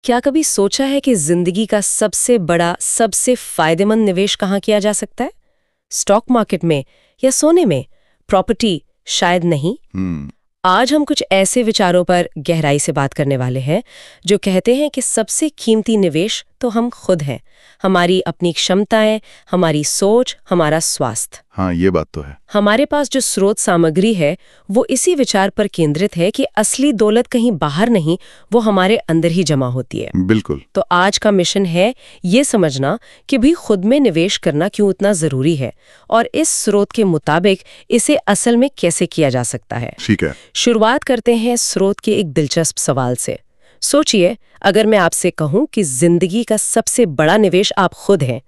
क्या कभी सोचा है कि जिंदगी का सबसे बड़ा, सबसे फायदेमंद निवेश कहाँ किया जा सकता है? स्टॉक मार्केट में या सोने में? प्रॉपर्टी? शायद नहीं। आज हम कुछ ऐसे विचारों पर गहराई से बात करने वाले हैं जो कहते हैं कि सबसे कीमती निवेश तो हम खुद हैं, हमारी अपनी क्षमताएं, हमारी सोच, हमारा स्वास्थ्य। हाँ, ये बात तो है। हमारे पास जो स्रोत सामग्री है वो इसी विचार पर केंद्रित है कि असली दौलत कहीं बाहर नहीं, वो हमारे अंदर ही जमा होती है। बिल्कुल। तो आज का मिशन है ये समझना कि भी खुद में निवेश करना क्यों इतना जरूरी है और इस स्रोत के मुताबिक इसे असल में कैसे किया जा सकता है। ठीक है। शुरुआत करते हैं स्रोत के एक दिलचस्प सवाल से। सोचिए, अगर मैं आपसे कहूं कि जिंदगी का सबसे बड़ा निवेश आप खुद हैं,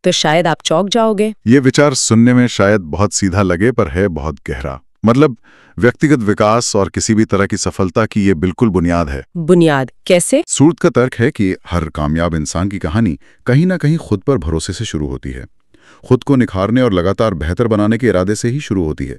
तो शायद आप चौंक जाओगे। ये विचार सुनने में शायद बहुत सीधा लगे, पर है बहुत गहरा। मतलब व्यक्तिगत विकास और किसी भी तरह की सफलता की ये बिल्कुल बुनियाद है। बुनियाद कैसे? सूरत का तर्क है कि हर कामयाब इंसान की कहानी कहीं ना कहीं खुद पर भरोसे से शुरू होती है, खुद को निखारने और लगातार बेहतर बनाने के इरादे से ही शुरू होती है।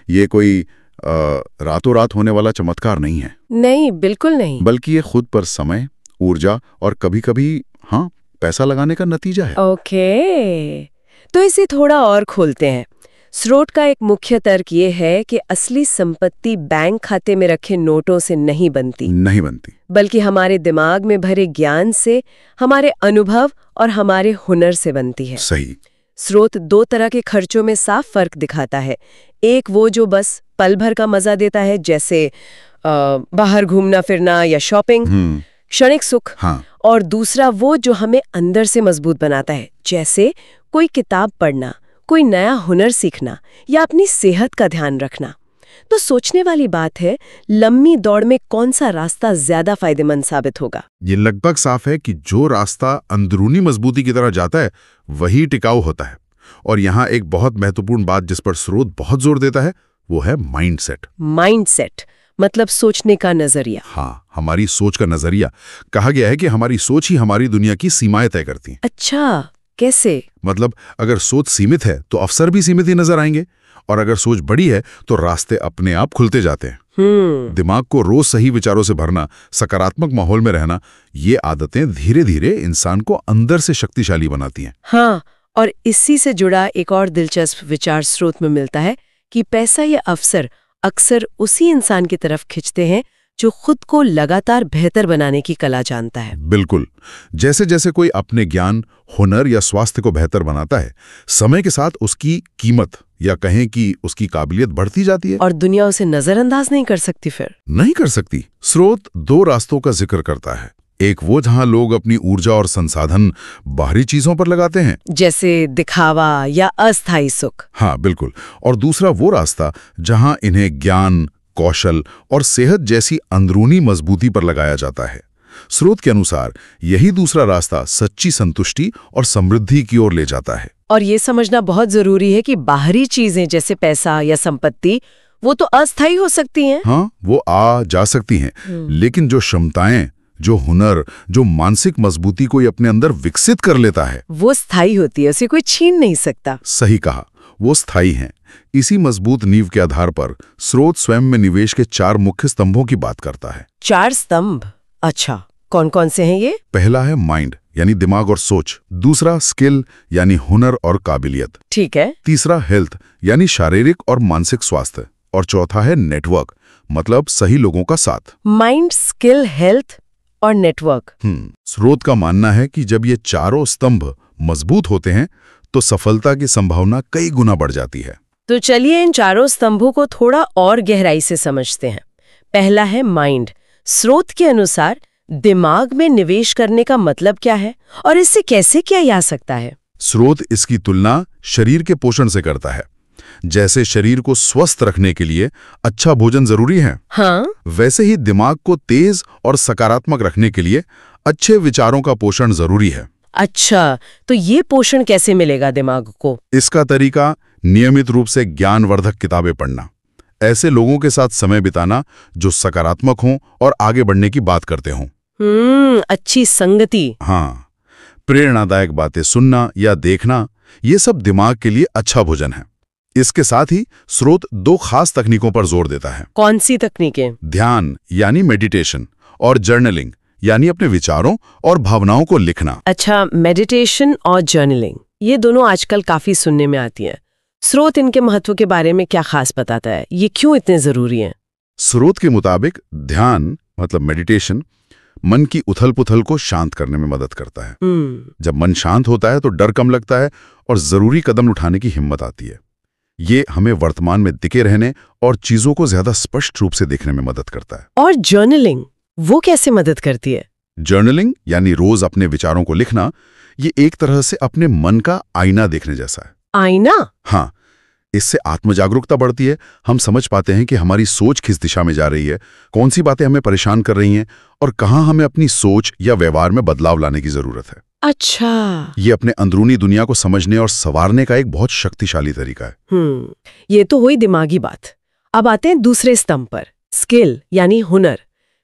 ये कोई रातों रात होने वाला चमत्कार नहीं है। नहीं, बिल्कुल नहीं। बल्कि ये खुद पर समय, ऊर्जा और कभी-कभी पैसा लगाने का नतीजा है। ओके, तो इसे थोड़ा और खोलते हैं। स्रोत का एक मुख्य तर्क ये है कि असली संपत्ति बैंक खाते में रखे नोटों से नहीं बनती, बल्कि हमारे दिमाग में भरे ज्ञान से, हमारे अनुभव और हमारे हुनर से बनती है। सही। स्रोत दो तरह के खर्चों में साफ फर्क दिखाता है। एक वो जो बस पल भर का मजा देता है, जैसे बाहर घूमना फिरना या शॉपिंग, क्षणिक सुख। हाँ। और दूसरा वो जो हमें अंदर से मजबूत बनाता है, जैसे कोई किताब पढ़ना, कोई नया हुनर सीखना या अपनी सेहत का ध्यान रखना। तो सोचने वाली बात है, लंबी दौड़ में कौन सा रास्ता ज्यादा फायदेमंद साबित होगा? ये लगभग साफ है कि जो रास्ता अंदरूनी मजबूती की तरफ जाता है वही टिकाऊ होता है। और यहाँ एक बहुत महत्वपूर्ण बात जिस पर स्रोत बहुत जोर देता है वो है माइंडसेट। माइंडसेट मतलब सोचने का नजरिया। हाँ, हमारी सोच का नजरिया। कहा गया है कि हमारी सोच ही हमारी दुनिया की सीमाएं तय करती है। अच्छा, कैसे? मतलब अगर सोच सीमित है तो अवसर भी सीमित ही नजर आएंगे, और अगर सोच बड़ी है तो रास्ते अपने आप खुलते जाते हैं। दिमाग को रोज सही विचारों से भरना, सकारात्मक माहौल में रहना, ये आदतें धीरे धीरे इंसान को अंदर से शक्तिशाली बनाती हैं। हाँ, और इसी से जुड़ा एक और दिलचस्प विचार स्रोत में मिलता है कि पैसा या अवसर अक्सर उसी इंसान की तरफ खिंचते हैं जो खुद को लगातार बेहतर बनाने की कला जानता है। बिल्कुल। जैसे जैसे कोई अपने ज्ञान, हुनर या स्वास्थ्य को बेहतर बनाता है, समय के साथ उसकी कीमत या कहें कि उसकी काबिलियत बढ़ती जाती है। और दुनिया उसे नजरअंदाज नहीं कर सकती। फिर नहीं कर सकती। स्रोत दो रास्तों का जिक्र करता है। एक वो जहां लोग अपनी ऊर्जा और संसाधन बाहरी चीजों पर लगाते हैं, जैसे दिखावा या अस्थायी सुख। हाँ बिल्कुल। और दूसरा वो रास्ता जहां इन्हें ज्ञान, कौशल और सेहत जैसी अंदरूनी मजबूती पर लगाया जाता है। स्रोत के अनुसार यही दूसरा रास्ता सच्ची संतुष्टि और समृद्धि की ओर ले जाता है। और ये समझना बहुत जरूरी है कि बाहरी चीजें जैसे पैसा या संपत्ति वो तो अस्थायी हो सकती हैं। हाँ, वो आ जा सकती हैं, लेकिन जो क्षमताएं, जो हुनर, जो मानसिक मजबूती कोई अपने अंदर विकसित कर लेता है वो स्थायी होती है, उसे कोई छीन नहीं सकता। सही कहा, वो स्थायी हैं। इसी मजबूत नींव के आधार पर स्रोत स्वयं में निवेश के 4 मुख्य स्तंभों की बात करता है। 4 स्तंभ? अच्छा, कौन कौन से हैं ये? पहला है माइंड यानी दिमाग और सोच, दूसरा स्किल यानी हुनर और काबिलियत, ठीक है, तीसरा हेल्थ यानी शारीरिक और मानसिक स्वास्थ्य, और चौथा है नेटवर्क मतलब सही लोगों का साथ। माइंड, स्किल, हेल्थ और नेटवर्क। स्रोत का मानना है कि जब ये चारों स्तंभ मजबूत होते हैं तो सफलता की संभावना कई गुना बढ़ जाती है। तो चलिए इन चारों स्तंभों को थोड़ा और गहराई से समझते हैं। पहला है माइंड। स्रोत के अनुसार दिमाग में निवेश करने का मतलब क्या है और इससे कैसे किया जा सकता है? स्रोत इसकी तुलना शरीर के पोषण से करता है। जैसे शरीर को स्वस्थ रखने के लिए अच्छा भोजन जरूरी है, हाँ, वैसे ही दिमाग को तेज और सकारात्मक रखने के लिए अच्छे विचारों का पोषण जरूरी है। अच्छा, तो ये पोषण कैसे मिलेगा दिमाग को? इसका तरीका नियमित रूप से ज्ञानवर्धक किताबें पढ़ना, ऐसे लोगों के साथ समय बिताना जो सकारात्मक हों और आगे बढ़ने की बात करते हों। अच्छी संगति। हाँ, प्रेरणादायक बातें सुनना या देखना, ये सब दिमाग के लिए अच्छा भोजन है। इसके साथ ही स्रोत 2 खास तकनीकों पर जोर देता है। कौन सी तकनीकें? ध्यान यानी मेडिटेशन और जर्नलिंग यानी अपने विचारों और भावनाओं को लिखना। अच्छा, मेडिटेशन और जर्नलिंग, ये दोनों आजकल काफी सुनने में आती हैं। स्रोत इनके महत्व के बारे में क्या खास बताता है? ये क्यों इतने जरूरी हैं? स्रोत के मुताबिक ध्यान मतलब मेडिटेशन मन की उथल-पुथल को शांत करने में मदद करता है। जब मन शांत होता है तो डर कम लगता है और जरूरी कदम उठाने की हिम्मत आती है। ये हमें वर्तमान में टिके रहने और चीजों को ज्यादा स्पष्ट रूप से देखने में मदद करता है। और जर्नलिंग, वो कैसे मदद करती है? जर्नलिंग यानी रोज अपने विचारों को लिखना, ये एक तरह से अपने मन का आईना देखने जैसा है। आईना? हाँ, इससे आत्मजागरूकता बढ़ती है। हम समझ पाते हैं कि हमारी सोच किस दिशा में जा रही है, कौन सी बातें हमें परेशान कर रही हैं और कहाँ हमें अपनी सोच या व्यवहार में बदलाव लाने की जरूरत है। अच्छा, ये अपने अंदरूनी दुनिया को समझने और संवारने का एक बहुत शक्तिशाली तरीका है। ये तो हुई दिमागी बात। अब आते हैं दूसरे स्तंभ पर, स्किल यानी हुनर।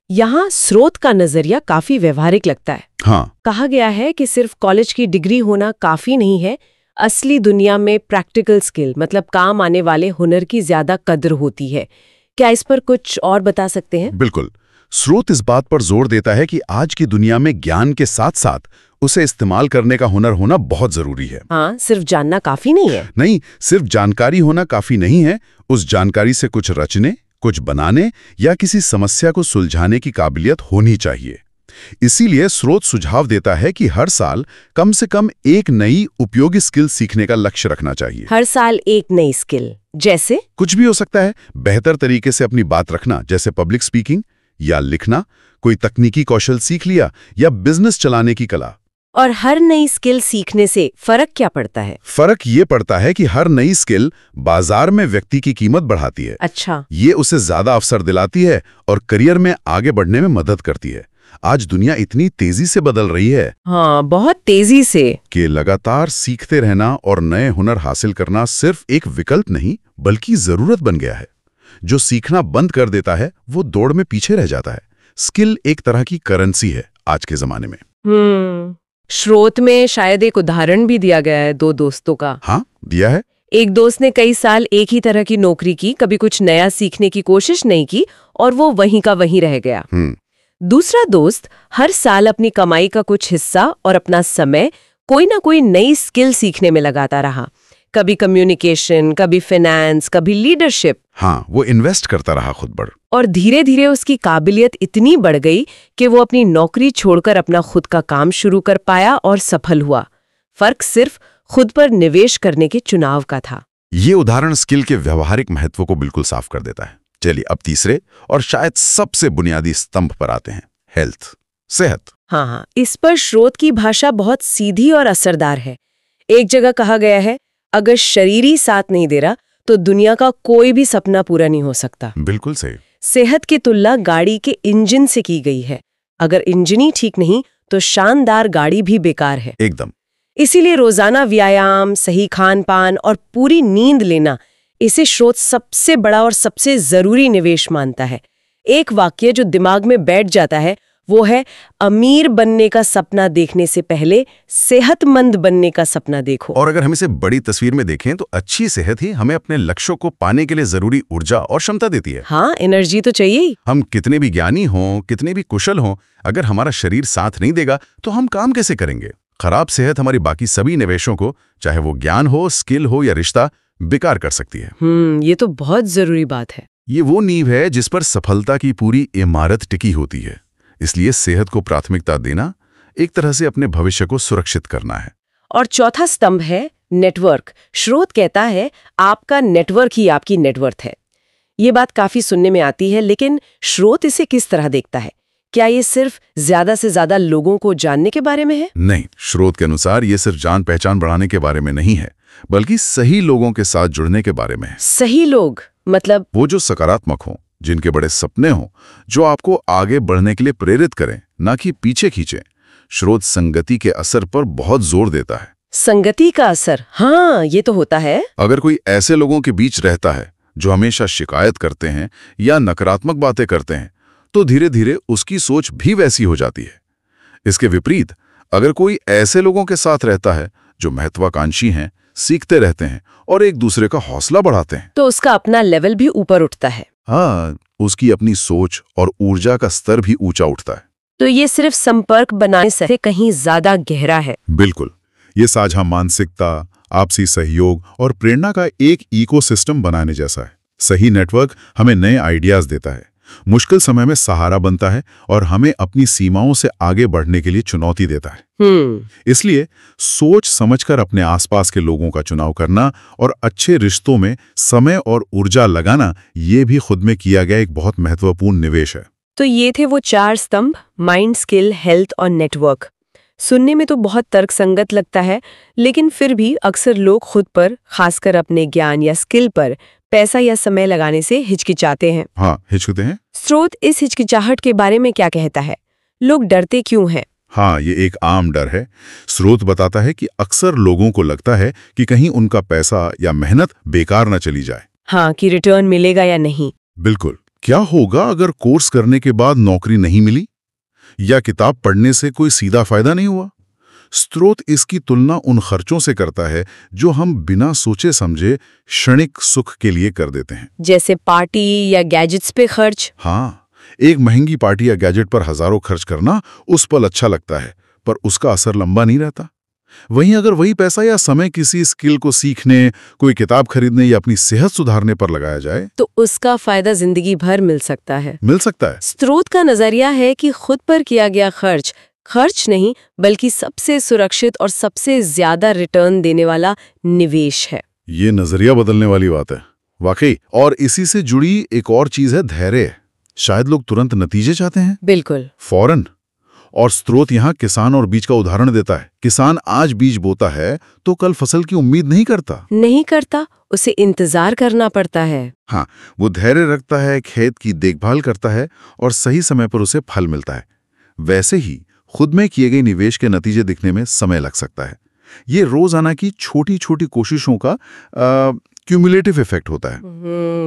यहाँ स्रोत का नजरिया काफी व्यवहारिक लगता है। हाँ, कहा गया है कि सिर्फ कॉलेज की डिग्री होना काफी नहीं है, असली दुनिया में प्रैक्टिकल स्किल मतलब काम आने वाले हुनर की ज्यादा कद्र होती है। क्या इस पर कुछ और बता सकते हैं? बिल्कुल। स्रोत इस बात पर जोर देता है कि आज की दुनिया में ज्ञान के साथ साथ उसे इस्तेमाल करने का हुनर होना बहुत जरूरी है। हाँ, सिर्फ जानना काफी नहीं है। नहीं, सिर्फ जानकारी होना काफी नहीं है, उस जानकारी से कुछ रचने, कुछ बनाने या किसी समस्या को सुलझाने की काबिलियत होनी चाहिए। इसीलिए स्रोत सुझाव देता है कि हर साल कम से कम एक नई उपयोगी स्किल सीखने का लक्ष्य रखना चाहिए। हर साल एक नई स्किल? जैसे? कुछ भी हो सकता है। बेहतर तरीके से अपनी बात रखना, जैसे पब्लिक स्पीकिंग या लिखना, कोई तकनीकी कौशल सीख लिया या बिजनेस चलाने की कला। और हर नई स्किल सीखने से फर्क क्या पड़ता है? फर्क ये पड़ता है कि हर नई स्किल बाजार में व्यक्ति की कीमत बढ़ाती है। अच्छा, ये उसे ज्यादा अवसर दिलाती है और करियर में आगे बढ़ने में मदद करती है। आज दुनिया इतनी तेजी से बदल रही है, हाँ, बहुत तेजी से, कि लगातार सीखते रहना और नए हुनर हासिल करना सिर्फ एक विकल्प नहीं बल्कि जरूरत बन गया है। जो सीखना बंद कर देता है वो दौड़ में पीछे रह जाता है। स्किल एक तरह की करेंसी है आज के जमाने में। स्रोत में शायद एक उदाहरण भी दिया गया है 2 दोस्तों का। हाँ, दिया है। एक दोस्त ने कई साल एक ही तरह की नौकरी की, कभी कुछ नया सीखने की कोशिश नहीं की और वो वहीं का वहीं रह गया। दूसरा दोस्त हर साल अपनी कमाई का कुछ हिस्सा और अपना समय कोई ना कोई नई स्किल सीखने में लगाता रहा। कभी कम्युनिकेशन, कभी फाइनेंस, कभी लीडरशिप। हाँ, वो इन्वेस्ट करता रहा खुद पर। और धीरे धीरे उसकी काबिलियत इतनी बढ़ गई कि वो अपनी नौकरी छोड़कर अपना खुद का काम शुरू कर पाया और सफल हुआ। फर्क सिर्फ खुद पर निवेश करने के चुनाव का था। ये उदाहरण स्किल के व्यवहारिक महत्व को बिल्कुल साफ कर देता है। चलिए अब तीसरे और शायद सबसे बुनियादी स्तंभ पर आते हैं, हेल्थ, सेहत। हाँ, इस पर स्रोत की भाषा बहुत सीधी और असरदार है। एक जगह कहा गया है, अगर शरीर ही साथ नहीं दे रहा तो दुनिया का कोई भी सपना पूरा नहीं हो सकता। बिल्कुल सही। सेहत की तुलना गाड़ी के इंजन से की गई है। अगर इंजन ही ठीक नहीं तो शानदार गाड़ी भी बेकार है। एकदम। इसीलिए रोजाना व्यायाम, सही खान पान और पूरी नींद लेना, इसे स्रोत सबसे बड़ा और सबसे जरूरी निवेश मानता है। एक वाक्य जो दिमाग में बैठ जाता है वो है, अमीर बनने का सपना देखने से पहले सेहतमंद बनने का सपना देखो। और अगर हम इसे बड़ी तस्वीर में देखें तो अच्छी सेहत ही हमें अपने लक्ष्यों को पाने के लिए जरूरी ऊर्जा और क्षमता देती है। हाँ, एनर्जी तो चाहिए ही। हम कितने भी ज्ञानी हों, कितने भी कुशल हों, अगर हमारा शरीर साथ नहीं देगा तो हम काम कैसे करेंगे? खराब सेहत हमारी बाकी सभी निवेशों को, चाहे वो ज्ञान हो, स्किल हो या रिश्ता, बेकार कर सकती है। ये तो बहुत जरूरी बात है। ये वो नींव है जिस पर सफलता की पूरी इमारत टिकी होती है। इसलिए सेहत को प्राथमिकता देना एक तरह से अपने भविष्य को सुरक्षित करना है। और चौथा स्तंभ है नेटवर्क। स्रोत कहता है आपका नेटवर्क ही आपकी नेटवर्थ है। ये बात काफी सुनने में आती है, लेकिन स्रोत इसे किस तरह देखता है? क्या ये सिर्फ ज्यादा से ज्यादा लोगों को जानने के बारे में है? नहीं, स्रोत के अनुसार ये सिर्फ जान पहचान बढ़ाने के बारे में नहीं है, बल्कि सही लोगों के साथ जुड़ने के बारे में है। सही लोग मतलब? वो जो सकारात्मक हों, जिनके बड़े सपने हों, जो आपको आगे बढ़ने के लिए प्रेरित करें, ना कि पीछे खींचें। स्रोत संगति के असर पर बहुत जोर देता है। संगति का असर? हाँ, ये तो होता है। अगर कोई ऐसे लोगों के बीच रहता है जो हमेशा शिकायत करते हैं या नकारात्मक बातें करते हैं, तो धीरे धीरे उसकी सोच भी वैसी हो जाती है। इसके विपरीत अगर कोई ऐसे लोगों के साथ रहता है जो महत्वाकांक्षी हैं, सीखते रहते हैं और एक दूसरे का हौसला बढ़ाते हैं, तो उसका अपना लेवल भी ऊपर उठता है। हाँ, उसकी अपनी सोच और ऊर्जा का स्तर भी ऊंचा उठता है। तो ये सिर्फ संपर्क बनाने से कहीं ज्यादा गहरा है। बिल्कुल, ये साझा मानसिकता, आपसी सहयोग और प्रेरणा का एक इकोसिस्टम बनाने जैसा है। सही नेटवर्क हमें नए आइडियाज देता है, मुश्किल समय में सहारा बनता है और हमें अपनी सीमाओं से आगे बढ़ने के लिए चुनौती देता है। इसलिए सोच समझकर अपने आसपास के लोगों का चुनाव करना और अच्छे रिश्तों में समय और ऊर्जा लगाना, ये भी खुद में किया गया एक बहुत महत्वपूर्ण निवेश है। तो ये थे वो 4 स्तंभ, माइंड, स्किल, हेल्थ और नेटवर्क। सुनने में तो बहुत तर्कसंगत लगता है, लेकिन फिर भी अक्सर लोग खुद पर, खासकर अपने ज्ञान या स्किल पर पैसा या समय लगाने से हिचकिचाते हैं। हाँ, हिचकते हैं। स्रोत इस हिचकिचाहट के बारे में क्या कहता है? लोग डरते क्यों हैं? हाँ, ये एक आम डर है। स्रोत बताता है कि अक्सर लोगों को लगता है कि कहीं उनका पैसा या मेहनत बेकार न चली जाए। हाँ, कि रिटर्न मिलेगा या नहीं। बिल्कुल। क्या होगा अगर कोर्स करने के बाद नौकरी नहीं मिली, या किताब पढ़ने से कोई सीधा फायदा नहीं हुआ? स्रोत इसकी तुलना उन खर्चों से करता है जो हम बिना सोचे समझे क्षणिक सुख के लिए कर देते हैं। जैसे पार्टी या गैजेट्स पे खर्च। हाँ, एक महंगी पार्टी या गैजेट पर हजारों खर्च करना उस पल अच्छा लगता है, पर उसका असर लंबा नहीं रहता। वहीं अगर वही पैसा या समय किसी स्किल को सीखने, कोई किताब खरीदने या अपनी सेहत सुधारने पर लगाया जाए, तो उसका फायदा जिंदगी भर मिल सकता है। स्रोत का नजरिया है कि खुद पर किया गया खर्च नहीं, बल्कि सबसे सुरक्षित और सबसे ज्यादा रिटर्न देने वाला निवेश है। ये नजरिया बदलने वाली बात है, वाकई। और इसी से जुड़ी एक और चीज है धैर्य। शायद लोग तुरंत नतीजे चाहते हैं, बिल्कुल, फौरन। और स्रोत यहाँ किसान और बीज का उदाहरण देता है। किसान आज बीज बोता है तो कल फसल की उम्मीद नहीं करता, उसे इंतजार करना पड़ता है। हाँ, वो धैर्य रखता है, खेत की देखभाल करता है और सही समय पर उसे फल मिलता है। वैसे ही खुद में किए गए निवेश के नतीजे दिखने में समय लग सकता है। ये रोजाना की छोटी छोटी कोशिशों का क्यूमुलेटिव इफेक्ट होता है,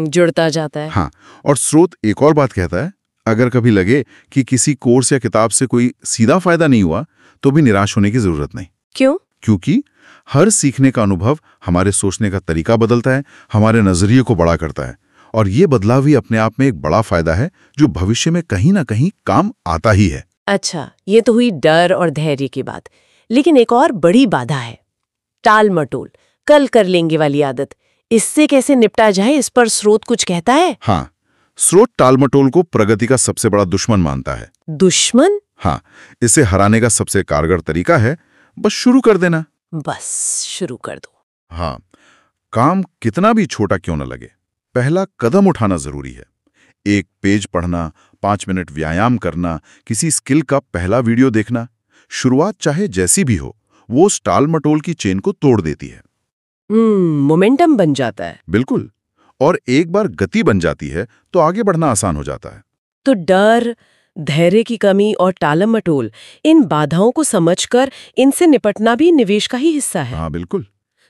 जुड़ता जाता है। हाँ, और स्रोत एक और बात कहता है, अगर कभी लगे कि किसी कोर्स या किताब से कोई सीधा फायदा नहीं हुआ, तो भी निराश होने की जरूरत नहीं। क्यों? क्योंकि हर सीखने का अनुभव हमारे सोचने का तरीका बदलता है, हमारे नजरिए को बड़ा करता है, और ये बदलाव ही अपने आप में एक बड़ा फायदा है जो भविष्य में कहीं ना कहीं काम आता ही है। अच्छा, ये तो हुई डर और धैर्य की बात, लेकिन एक और बड़ी बाधा है टाल मटोल, कल कर लेंगे वाली आदत। इससे कैसे निपटा जाए, इस पर स्रोत कुछ कहता है? हाँ, स्रोत टालमटोल को प्रगति का सबसे बड़ा दुश्मन मानता है। दुश्मन? हाँ, इसे हराने का सबसे कारगर तरीका है बस शुरू कर देना। बस शुरू कर दो। हाँ, काम कितना भी छोटा क्यों न लगे, पहला कदम उठाना जरूरी है। एक पेज पढ़ना, 5 मिनट व्यायाम करना, किसी स्किल का पहला वीडियो देखना, शुरुआत चाहे जैसी भी हो, वो टालमटोल की चेन को तोड़ देती है। मोमेंटम बन जाता है। बिल्कुल, और एक बार गति बन जाती है तो आगे बढ़ना आसान हो जाता है। तो डर, धैर्य की कमी और टालमटोल, इन बाधाओं को समझकर इनसे निपटना भी निवेश का ही हिस्सा है। हाँ, बिल्कुल।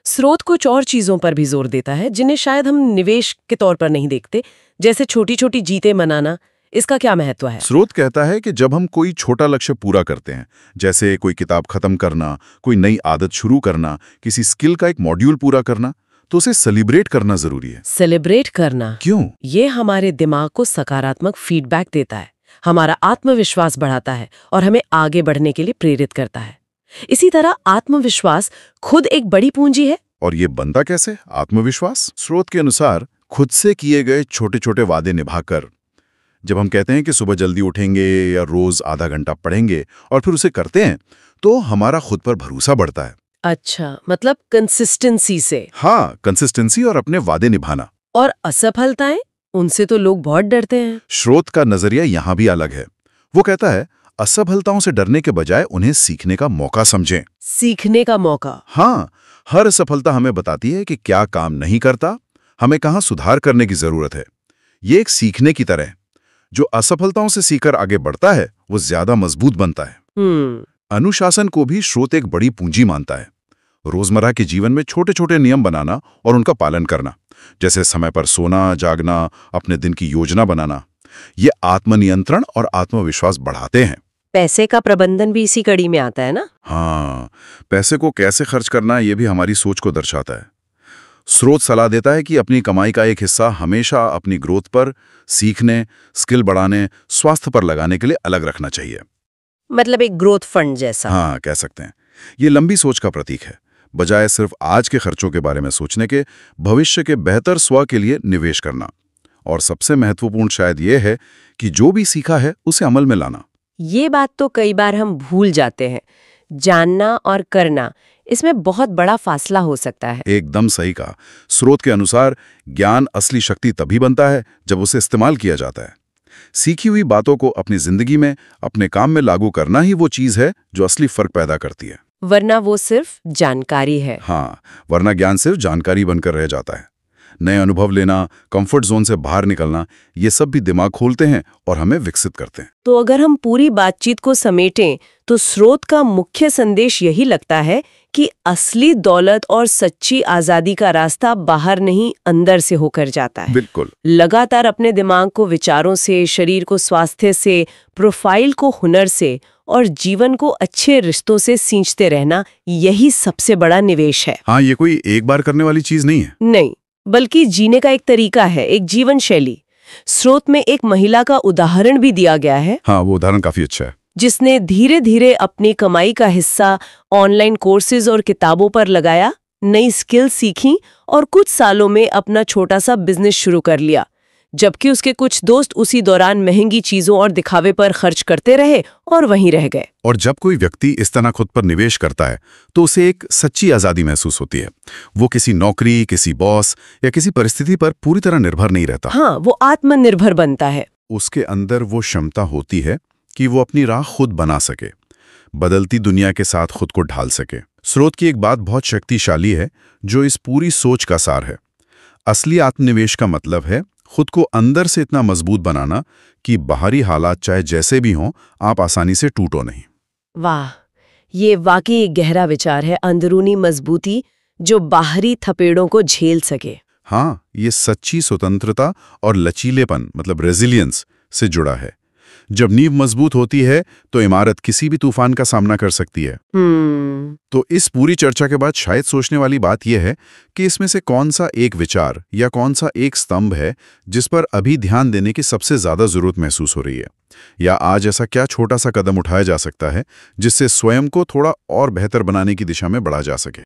स्रोत कुछ और चीजों पर भी जोर देता है जिन्हें शायद हम निवेश के तौर पर नहीं देखते, जैसे छोटी छोटी जीतें मनाना। इसका क्या महत्व है? स्रोत कहता है कि जब हम कोई छोटा लक्ष्य पूरा करते हैं, जैसे कोई किताब खत्म करना, कोई नई आदत शुरू करना, किसी स्किल का एक मॉड्यूल पूरा करना, तो उसे सेलिब्रेट करना जरूरी है। सेलिब्रेट करना? क्यों? ये हमारे दिमाग को सकारात्मक फीडबैक देता है, हमारा आत्मविश्वास बढ़ाता है और हमें आगे बढ़ने के लिए प्रेरित करता है। इसी तरह आत्मविश्वास खुद एक बड़ी पूंजी है। और ये बनता कैसे आत्मविश्वास? स्रोत के अनुसार खुद से किए गए छोटे छोटे वादे निभाकर। जब हम कहते हैं कि सुबह जल्दी उठेंगे या रोज आधा घंटा पढ़ेंगे और फिर उसे करते हैं, तो हमारा खुद पर भरोसा बढ़ता है। अच्छा, मतलब कंसिस्टेंसी से? हाँ, कंसिस्टेंसी और अपने वादे निभाना। और असफलताएं, उनसे तो लोग बहुत डरते हैं। स्रोत का नजरिया यहाँ भी अलग है। वो कहता है असफलताओं से डरने के बजाय उन्हें सीखने का मौका समझें। सीखने का मौका? हाँ, हर सफलता हमें बताती है कि क्या काम नहीं करता, हमें कहाँ सुधार करने की जरूरत है। ये एक सीखने की तरह है। जो असफलताओं से सीखकर आगे बढ़ता है वो ज्यादा मजबूत बनता है। अनुशासन को भी स्रोत एक बड़ी पूंजी मानता है। रोजमर्रा के जीवन में छोटे छोटे नियम बनाना और उनका पालन करना, जैसे समय पर सोना, जागना, अपने दिन की योजना बनाना, ये आत्मनियंत्रण और आत्मविश्वास बढ़ाते हैं। पैसे का प्रबंधन भी इसी कड़ी में आता है ना? हाँ, पैसे को कैसे खर्च करना ये भी हमारी सोच को दर्शाता है। स्रोत सलाह देता है कि अपनी कमाई का एक हिस्सा हमेशा अपनी ग्रोथ पर, सीखने, स्किल बढ़ाने, स्वास्थ्य पर लगाने के लिए अलग रखना चाहिए। मतलब एक ग्रोथ फंड जैसा। हाँ, कह सकते हैं। ये लंबी सोच का प्रतीक है, बजाय सिर्फ आज के खर्चों के बारे में सोचने के, भविष्य के बेहतर स्व के लिए निवेश करना। और सबसे महत्वपूर्ण शायद ये है कि जो भी सीखा है उसे अमल में लाना। ये बात तो कई बार हम भूल जाते हैं। जानना और करना, इसमें बहुत बड़ा फासला हो सकता है। एकदम सही कहा। स्रोत के अनुसार ज्ञान असली शक्ति तभी बनता है जब उसे इस्तेमाल किया जाता है। सीखी हुई बातों को अपनी जिंदगी में, अपने काम में लागू करना ही वो चीज है जो असली फर्क पैदा करती है। वरना वो सिर्फ जानकारी है। हाँ, वरना ज्ञान सिर्फ जानकारी बनकर रह जाता है। नए अनुभव लेना, कंफर्ट जोन से बाहर निकलना, ये सब भी दिमाग खोलते हैं और हमें विकसित करते हैं। तो अगर हम पूरी बातचीत को समेटें तो स्रोत का मुख्य संदेश यही लगता है कि असली दौलत और सच्ची आजादी का रास्ता बाहर नहीं, अंदर से होकर जाता है। बिल्कुल। लगातार अपने दिमाग को विचारों से, शरीर को स्वास्थ्य से, प्रोफाइल को हुनर से और जीवन को अच्छे रिश्तों से सींचते रहना, यही सबसे बड़ा निवेश है। हाँ, ये कोई एक बार करने वाली चीज नहीं है। नहीं, बल्कि जीने का एक तरीका है, एक जीवन शैली। स्रोत में एक महिला का उदाहरण भी दिया गया है। हाँ, वो उदाहरण काफी अच्छा है। जिसने धीरे धीरे अपनी कमाई का हिस्सा ऑनलाइन कोर्सेज और किताबों पर लगाया, नई स्किल सीखी और कुछ सालों में अपना छोटा सा बिजनेस शुरू कर लिया। जबकि उसके कुछ दोस्त उसी दौरान महंगी चीजों और दिखावे पर खर्च करते रहे और वहीं रह गए। और जब कोई व्यक्ति इस तरह खुद पर निवेश करता है तो उसे एक सच्ची आजादी महसूस होती है। वो किसी नौकरी, किसी बॉस या किसी परिस्थिति पर पूरी तरह निर्भर नहीं रहता। हाँ, वो आत्मनिर्भर बनता है। उसके अंदर वो क्षमता होती है कि वो अपनी राह खुद बना सके, बदलती दुनिया के साथ खुद को ढाल सके। स्रोत की एक बात बहुत शक्तिशाली है जो इस पूरी सोच का सार है। असली आत्मनिवेश का मतलब है खुद को अंदर से इतना मजबूत बनाना कि बाहरी हालात चाहे जैसे भी हों, आप आसानी से टूटो नहीं। वाह, ये वाकई एक गहरा विचार है। अंदरूनी मजबूती जो बाहरी थपेड़ों को झेल सके। हाँ, ये सच्ची स्वतंत्रता और लचीलेपन मतलब रेजिलियंस से जुड़ा है। जब नींव मजबूत होती है तो इमारत किसी भी तूफान का सामना कर सकती है। तो इस पूरी चर्चा के बाद शायद सोचने वाली बात यह है कि इसमें से कौन सा एक विचार या कौन सा एक स्तंभ है जिस पर अभी ध्यान देने की सबसे ज्यादा जरूरत महसूस हो रही है, या आज ऐसा क्या छोटा सा कदम उठाया जा सकता है जिससे स्वयं को थोड़ा और बेहतर बनाने की दिशा में बढ़ा जा सके।